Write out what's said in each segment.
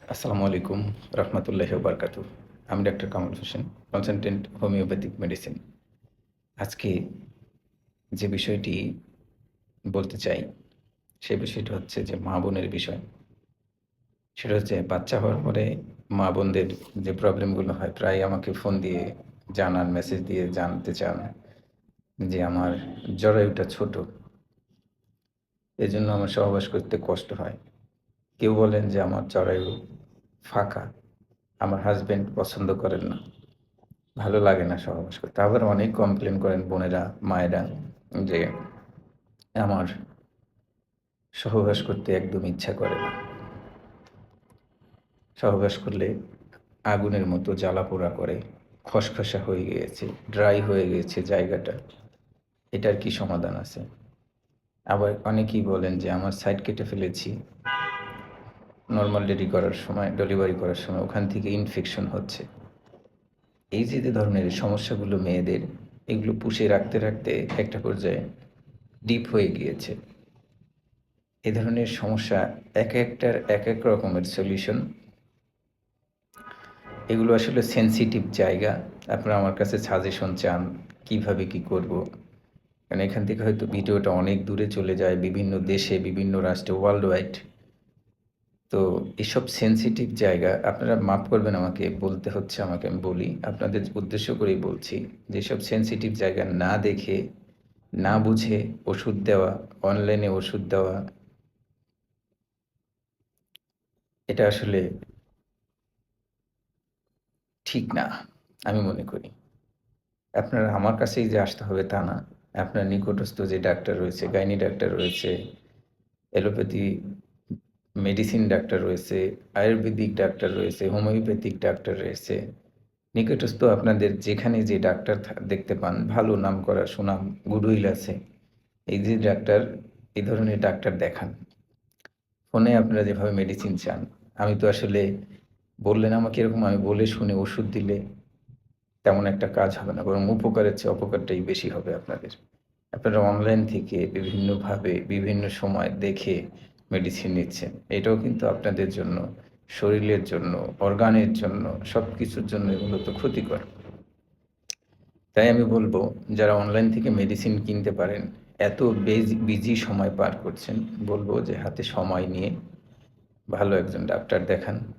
আসসালামু আলাইকুম রহমতুল্লাহি বারকাতু। আমি doctor Kamal Hossain, consultant homeopathic medicine. আজকে যে বিষয়টি বলতে চাই, সে বিষয়টা হচ্ছে যে মা-বোনের বিষয়। সেটা হচ্ছে বাচ্চা হওয়ার পরে মা-বোনদের যে প্রবলেমগুলো হয়, প্রায়ই আমাকে ফোন দিয়ে জানান, মেসেজ দিয়ে জানতে চান যে, "আমার জরায়ুটা ছোট। এজন্য আমার সহবাস করতে কষ্ট হয়।" কেউ বলেন যে, "আমার জরায়ু ফাঁকা। আমার হাসব্যান্ড পছন্দ করেন না।" ভালো লাগে না সহবাস করতে। আবার অনেক কমপ্লেইন করেন বোনেরা, মায়েরা যে, "আমার সহবাস করতে একদম ইচ্ছা করে না। সহবাস করলে আগুনের মতো জ্বালা-পোড়া করে, খসখসা হয়ে গিয়েছে, ড্রাই হয়ে গিয়েছে জায়গাটা। এটার কি সমাধান আছে?" আবার অনেকেই বলেন যে, "আমার সাইড কেটে ফেলেছি। নরমাল ডেলিভারি করার সময় ওখান থেকে ইনফেকশন হচ্ছে।" এই যে ধরনের সমস্যাগুলো মেয়েদের, এগুলো পুষে রাখতে, রাখতে একটা পর্যায়ে ডিপ হয়ে গিয়েছে। এ ধরনের সমস্যা একেকটার একেক রকমের সলিউশন। এগুলো আসলে সেনসিটিভ জায়গা। আপনারা আমার কাছে সাজেশন চান, কিভাবে কি করব? কারণ এখান থেকে হয়তো ভিডিওটা অনেক দূরে চলে যায়, বিভিন্ন দেশে, বিভিন্ন রাষ্ট্রে, ওয়ার্লড ওয়াইড। তো এসব সেনসিটিভ জায়গা আপনারা মাফ করবেন আমাকে, বলতে হচ্ছে আমাকে, আমি বলি। আপনাদের উদ্দেশ্য করেই বলছি, যেসব সেনসিটিভ জায়গা না দেখে, না বুঝে ওষুধ দেওয়া, অনলাইনে ওষুধ দেওয়া, এটা আসলে ঠিক না, আমি মনে করি। আপনারা আমার কাছেই যে আসতে হবে তা না। আপনার নিকটস্থ যে ডাক্তার রয়েছে, গাইনি ডাক্তার রয়েছে, অ্যালোপ্যাথি মেডিসিন ডাক্তার রয়েছে, আয়ুর্বেদিক ডাক্তার রয়েছে, হোমিওপ্যাথিক ডাক্তার রয়েছে। নিকটস্থ আপনাদের যেখানে যে ডাক্তার দেখতে পান, ভালো নামকরা সুনাম গুডউইল আছে। এই যে ডাক্তার, এই ধরনের ডাক্তার দেখান। ফোনে আপনারা যেভাবে মেডিসিন চান, আমি তো আসলে বললেন আমাকে এরকম, আমি বলে শুনে ওষুধ দিলে তেমন একটা কাজ হবে না। বরং উপকারের চেয়ে অপকারটাই বেশি হবে আপনাদের। আপনারা অনলাইন থেকে বিভিন্নভাবে বিভিন্ন সময় দেখে মেডিসিন নিচ্ছেন। এটাও কিন্তু আপনাদের জন্য, শরীরের জন্য, অর্গানের জন্য, সবকিছুর জন্যই মূলত ক্ষতিকর। তাই আমি বলব, যারা অনলাইন থেকে মেডিসিন কিনতে পারেন, এত বিজি সময় পার করছেন, বলব যে হাতে সময় নিয়ে ভালো একজন ডাক্তার দেখান।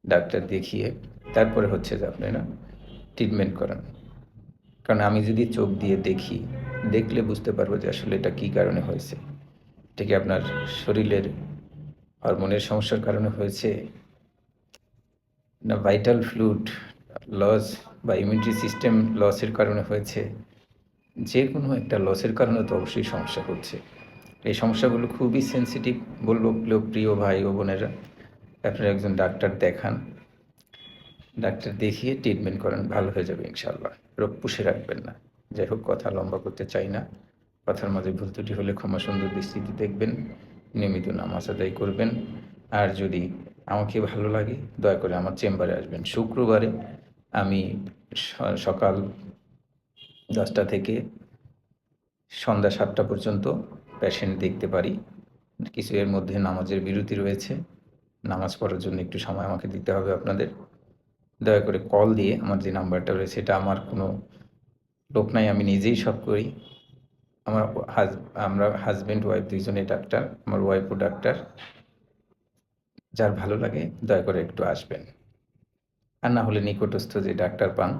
ডাক্তার দেখিয়ে তারপরে হচ্ছে যে আপনারা ট্রিটমেন্ট করান। কারণ আমি যদি চোখ দিয়ে দেখি, দেখলে বুঝতে পারবো যে আসলে এটা কী কারণে হয়েছে। এটা কি আপনার শরীরের হরমোনের সমস্যার কারণে হয়েছে? না ভাইটাল ফ্লুইড লস বা ইমিউনিটি সিস্টেম লসের কারণে হয়েছে? যেকোনো একটা লসের কারণে তো অবশ্যই সমস্যা হচ্ছে। এই সমস্যাগুলো খুবই সেনসিটিভ, বলব প্রিয় ভাই ও বোনেরা, আপনারা একজন ডাক্তার দেখান। ডাক্তার দেখিয়ে ট্রিটমেন্ট করান, ভালো হয়ে যাবে ইনশাআল্লাহ। রোগ পুষে রাখবেন না। যাই হোক, কথা লম্বা করতে চাই না। কথার মাঝে ভুল ত্রুটি হলে ক্ষমা সুন্দর দৃষ্টিতে দেখবেন। নিয়মিত নামাজ আদায় করবেন। আর যদি আমাকে ভালো লাগে, দয়া করে আমার চেম্বারে আসবেন। শুক্রবারে আমি স সকাল ১০টা থেকে সন্ধ্যা ৭টা পর্যন্ত পেশেন্ট দেখতে পারি। কিছু এর মধ্যে নামাজের বিরতি রয়েছে। নামাজ পড়ার জন্য একটু সময় আমাকে দিতে হবে আপনাদের। দয়া করে কল দিয়ে, আমার যে নাম্বারটা রয়েছে, এটা আমার কোনো লোক নাই, আমি নিজেই সব করি। আমার হাজ আমরা হাসব্যান্ড ওয়াইফ ২ জনেই ডাক্তার। আমার ওয়াইফও ডাক্তার। যার ভালো লাগে দয়া করে একটু আসবেন। আর না হলে নিকটস্থ যে ডাক্তার পান,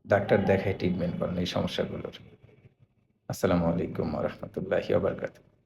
ডাক্তার দেখায় ট্রিটমেন্ট করান এই সমস্যাগুলোর। আসসালামু আলাইকুম ওয়া রাহমাতুল্লাহি ওয়া বারাকাতুহু।